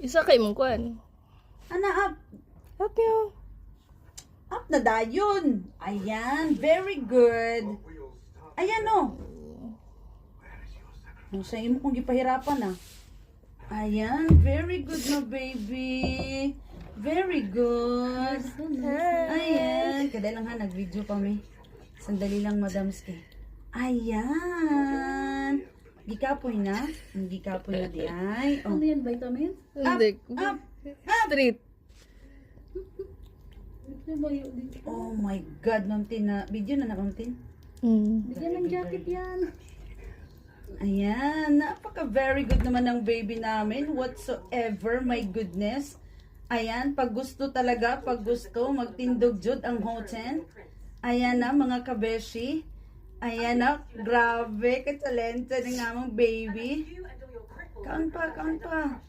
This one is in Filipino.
Isa kay mong kuan. Ana, up. Up yun. Up na dayon. Ayan, very good. Ayan o. Sa imo kong gipahirapan ah. Ayan, very good na baby. Very good. Ayan. Kada lang ha, nag-video kami. Sandali lang, madamski. Ayan. Gikapoy na. Gikapoy na di ay. Oh. Ano yan, vitamins? Hindi. Up. Street. Oh my God, Ma'am Tin. Video na Ma'am Tin. Bigyan ng jacket yan. Ayan, napaka very good naman ng baby namin. Whatsoever, my goodness. Ayan, pag gusto talaga, pag gusto, magtindog jud ang hoten. Ayan na, mga kabeshi. Ayan na, grabe, katalente ng among baby. Kaon pa, kaon pa.